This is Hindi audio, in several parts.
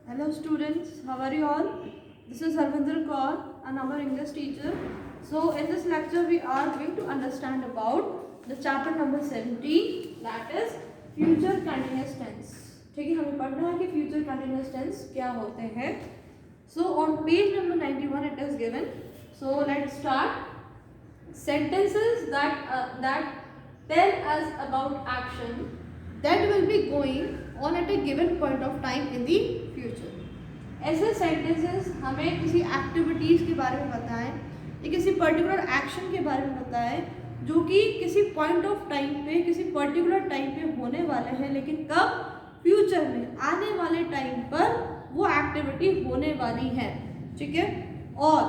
Hello students, how are you all? This is Harvinder Kaur and I'm our English teacher. So in this lecture we are going to understand about the chapter number 17, that is future continuous tense. ठीक है, हमें पढ़ना है कि future continuous tense क्या होते हैं. So on page number 91 it is given. So let's start. Sentences that tell us about action that will be going on at a given point of time in the future. ऐसे sentences हमें किसी activities के बारे में बताएं या किसी particular action के बारे में बताएं जो कि किसी point of time पे किसी particular time पे होने वाले हैं, लेकिन कब, future में आने वाले time पर वो activity होने वाली है. ठीक है, और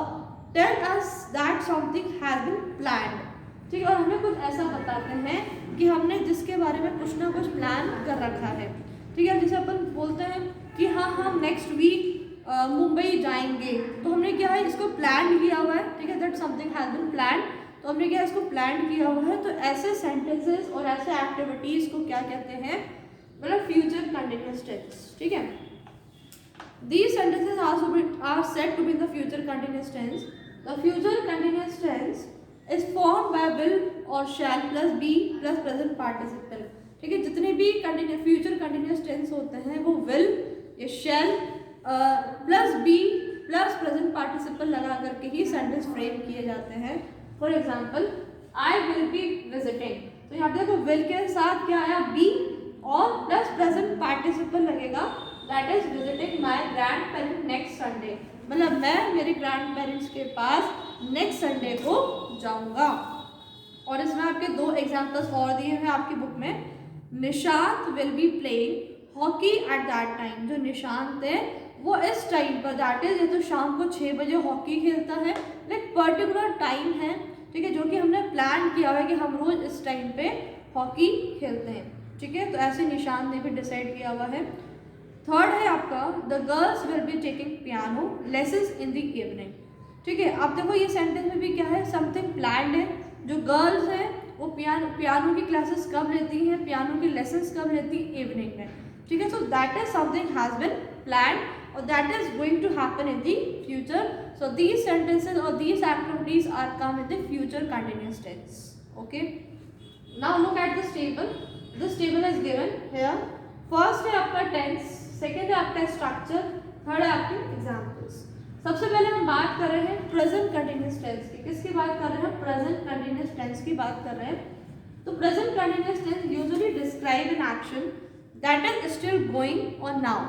tell us that something has been planned. ठीक है, और हमें कुछ ऐसा बताते हैं कि हमने जिसके बारे में कुछ ना कुछ प्लान कर रखा है. ठीक है, जैसे अपन बोलते हैं कि हाँ हम नेक्स्ट वीक मुंबई जाएंगे, तो हमने क्या है इसको प्लान किया हुआ है. ठीक है, that something has been plan, तो हमने क्या इसको प्लान किया हुआ है. तो ऐसे सेंटेंसेस और ऐसे एक्टिविटीज को क्या कहते हैं, मतलब फ्यूचर कंटिन्यूअस टेंस. ठीक है, these sentences are said to be the future continuous tense. The future continuous tense is formed by will or shall plus be plus present participle. ठीक है, जितने भी फ्यूचर कंटिन्यूस टेंस होते हैं वो will या shall plus be plus present participle लगा करके ही सेंटेंस फ्रेम किए जाते हैं. For example, I will be visiting, तो यहाँ पे देखो will के साथ क्या आया, be और प्लस प्रेजेंट पार्टिसिपल लगेगा, that is visiting my grand parent next Sunday. मतलब मैं मेरे ग्रैंड पेरेंट्स के पास नेक्स्ट संडे को जाऊंगा. और इसमें आपके दो एग्जांपल्स और दिए हैं आपकी बुक में. Nishant will be playing hockey at that time. जो निशांत है वो इस टाइम पर, दैट इज ये तो शाम को 6 बजे हॉकी खेलता है, एक पर्टिकुलर टाइम है. ठीक है, जो कि हमने प्लान किया हुआ है कि हम रोज इस टाइम पे हॉकी खेलते हैं. ठीक है, तो ऐसे निशांत ने भी डिसाइड किया हुआ है. थर्ड है आपका, the girls will be taking piano lessons in the evening. ठीक है, आप देखो ये सेंटेंस में भी क्या है, समथिंग प्लान्ड है. जो गर्ल्स हैं वो पियानो की क्लासेस कब लेती हैं, पियानो की लेसन्स कब लेती हैं, इवनिंग में. ठीक है, so that is something has been planned और that is going to happen in the future. So these sentences और these activities are come in the future continuous tense. Okay, now look at this table. This table is given here. First है आपका टेंस, सेकेंड है आपका स्ट्रक्चर, थर्ड है आपके एग्जाम्पल्स. सबसे पहले हम बात कर रहे हैं प्रेजेंट कंटिन्यूअस टेंस की. किसकी बात कर रहे हैं, प्रेजेंट कंटिन्यूअस टेंस की बात कर रहे हैं. तो present continuous tense usually describe an action that is still going on now.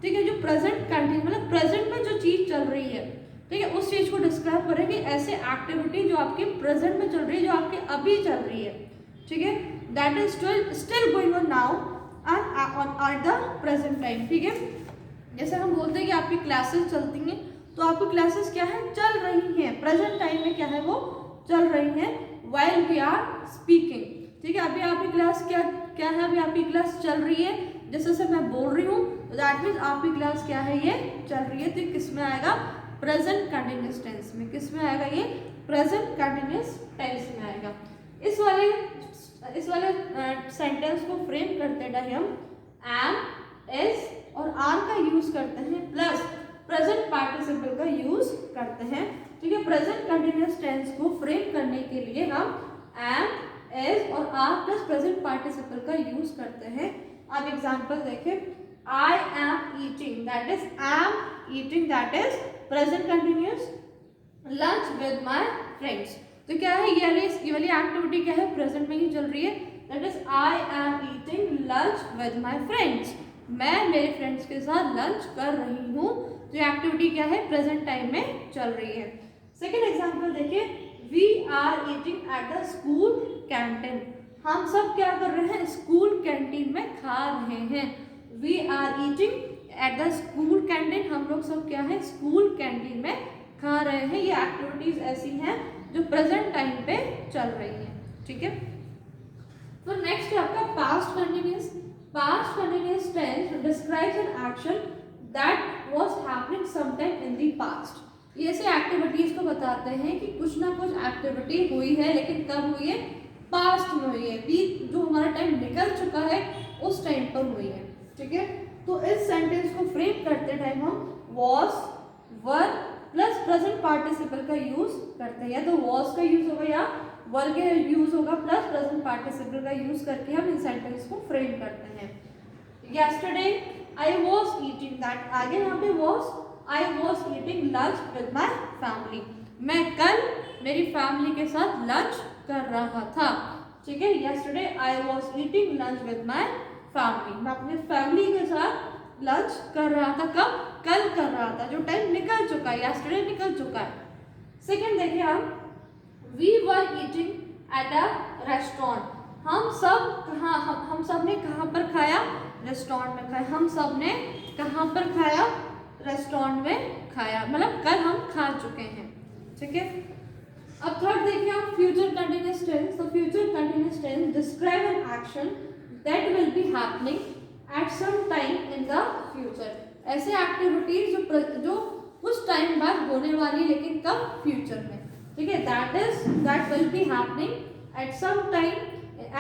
ठीक है, जो प्रेजेंट कंटिन्यूअस मतलब प्रेजेंट में जो चीज चल रही है, ठीक है, उस चीज को डिस्क्राइब करेंगे. ऐसे एक्टिविटी जो आपकी प्रेजेंट में चल रही है, जो आपके अभी चल रही है, ठीक है, that is still going on now at the present time. ठीक है, जैसे हम बोलते हैं कि आपकी क्लासेस चलती हैं, तो आपकी क्लासेस क्या है, चल रही हैं, प्रेजेंट टाइम में क्या है वो चल रही हैं. While we are speaking. ठीक है, अभी आपकी क्लास क्या है, अभी आपकी क्लास चल रही है. जैसे से मैं बोल रही हूँ, दैट मीन्स आपकी क्लास क्या है, ये चल रही है. तो किस में आएगा, प्रेजेंट कंटिन्यूअस टेंस में. किस में आएगा, ये प्रेजेंट कंटिन्यूअस टेंस में आएगा. इस वाले सेंटेंस को फ्रेम करते टाइम हम एम, एस और आर का यूज करते हैं, प्लस प्रेजेंट पार्टिसिपल का यूज करते हैं. ठीक है, प्रेजेंट कंटिन्यूअस टेंस को फ्रेम करने के लिए हम एम, एस और आर प्लस प्रेजेंट पार्टिसिपल का यूज करते हैं. आप एग्जांपल देखें, I am eating, that is am eating, that is present continuous. Lunch with my friends, तो क्या है, ये वाली एक्टिविटी क्या है, प्रेजेंट में ही चल रही है. That is I am eating lunch with my friends. मैं मेरे फ्रेंड्स के साथ लंच कर रही हूँ. तो ये एक्टिविटी क्या है, प्रेजेंट टाइम में चल रही है. सेकेंड एग्जाम्पल देखिए, we are eating at the school canteen. हम सब क्या कर रहे हैं, स्कूल कैंटीन में खा रहे हैं. We are eating at the school canteen, हम लोग सब क्या है, स्कूल कैंटीन में खा रहे हैं. ये एक्टिविटीज ऐसी हैं जो प्रेजेंट टाइम पे चल रही है. ठीक है, तो नेक्स्ट है आपका past continuous. Past continuous tense describes an action that was happening sometime in the past. ये ऐसे एक्टिविटीज को बताते हैं कि कुछ ना कुछ एक्टिविटी हुई है, लेकिन कब हुई है, पास्ट में हुई है. बीत जो हमारा टाइम निकल चुका है उस टाइम पर हुई है. ठीक है, तो इस सेंटेंस को फ्रेम करते टाइम प्रेजेंट पार्टिसिपल का यूज करते हैं, या तो वॉज का यूज होगा या वर का यूज होगा प्लस प्रेजेंट पार्टिसिपल का यूज करके हम इन सेंटेंस को फ्रेम करते हैं। Yesterday I was eating that, आगे यहाँ पे was, I was eating lunch with my family, मैं कल मेरी फैमिली के साथ लंच कर रहा था, ठीक है। Yesterday I was eating lunch with my family, मैं अपने फैमिली के साथ लंच कर रहा था, कब, कल कर रहा था, जो टाइम निकल चुका है, yesterday निकल चुका है। सेकेंड देखिए हम, we were eating at a restaurant, हम सब ने कहाँ पर खाया, रेस्टोरेंट में खाया, हम सब ने कहाँ पर खाया, रेस्टोरेंट में खाया, मतलब कल हम खा चुके हैं, ठीक है। अब थर्ड देखिए आप, फ्यूचर कंटिन्यूअस टेंस। तो future continuous tense describe an action that will be happening at some time in the future, ऐसे एक्टिविटीज जो कुछ टाइम बाद होने वाली, लेकिन कब, फ्यूचर में, ठीक है। That will be happening at some time,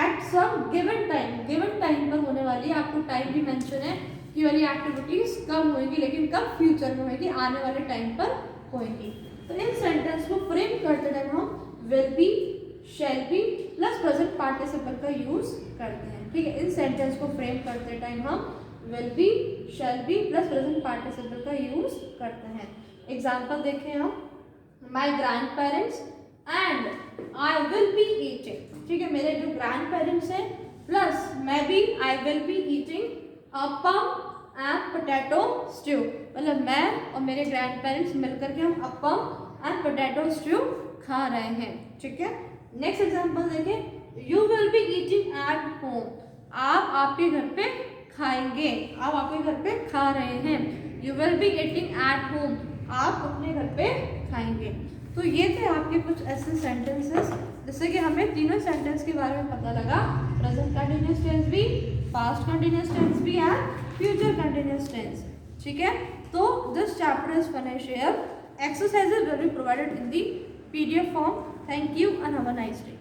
at some given time पर होने वाली है, आपको टाइम भी मेंशन है कि वाली एक्टिविटीज कब होंगी, लेकिन कब, फ्यूचर में होगी, आने वाले टाइम पर होंगी। तो इन सेंटेंस को फ्रेम करते टाइम हम will be, shall be plus present participle का यूज करते हैं, ठीक है। इन सेंटेंस को फ्रेम करते टाइम हम will be, shall be plus present participle का यूज करते हैं। एग्जाम्पल देखें हम, my grand parents and I will be eating, ठीक है, मेरे जो ग्रैंड पेरेंट्स हैं प्लस मैं भी, I will be eating appam and potato stew, मतलब मैं और मेरे ग्रैंड पेरेंट्स मिलकर के हम अप्पम एंड पोटैटो स्ट्यू खा रहे हैं, ठीक है। नेक्स्ट एग्जांपल देखें, you will be eating at home, आप आपके घर पे खाएंगे, आप आपके घर पे खा रहे हैं, you will be eating at home, आप अपने घर पे खाएंगे। तो ये थे आपके कुछ ऐसे सेंटेंसेस जिससे कि हमें तीनों सेंटेंस के बारे में पता लगा, प्रेजेंट कंटिन्यूअस टेंस भी, पास्ट कंटिन्यूअस टेंस भी एंड फ्यूचर कंटिन्यूअस टेंस, ठीक है। तो this chapter is finished here. Exercises will be provided in the PDF form. Thank you and have a nice day.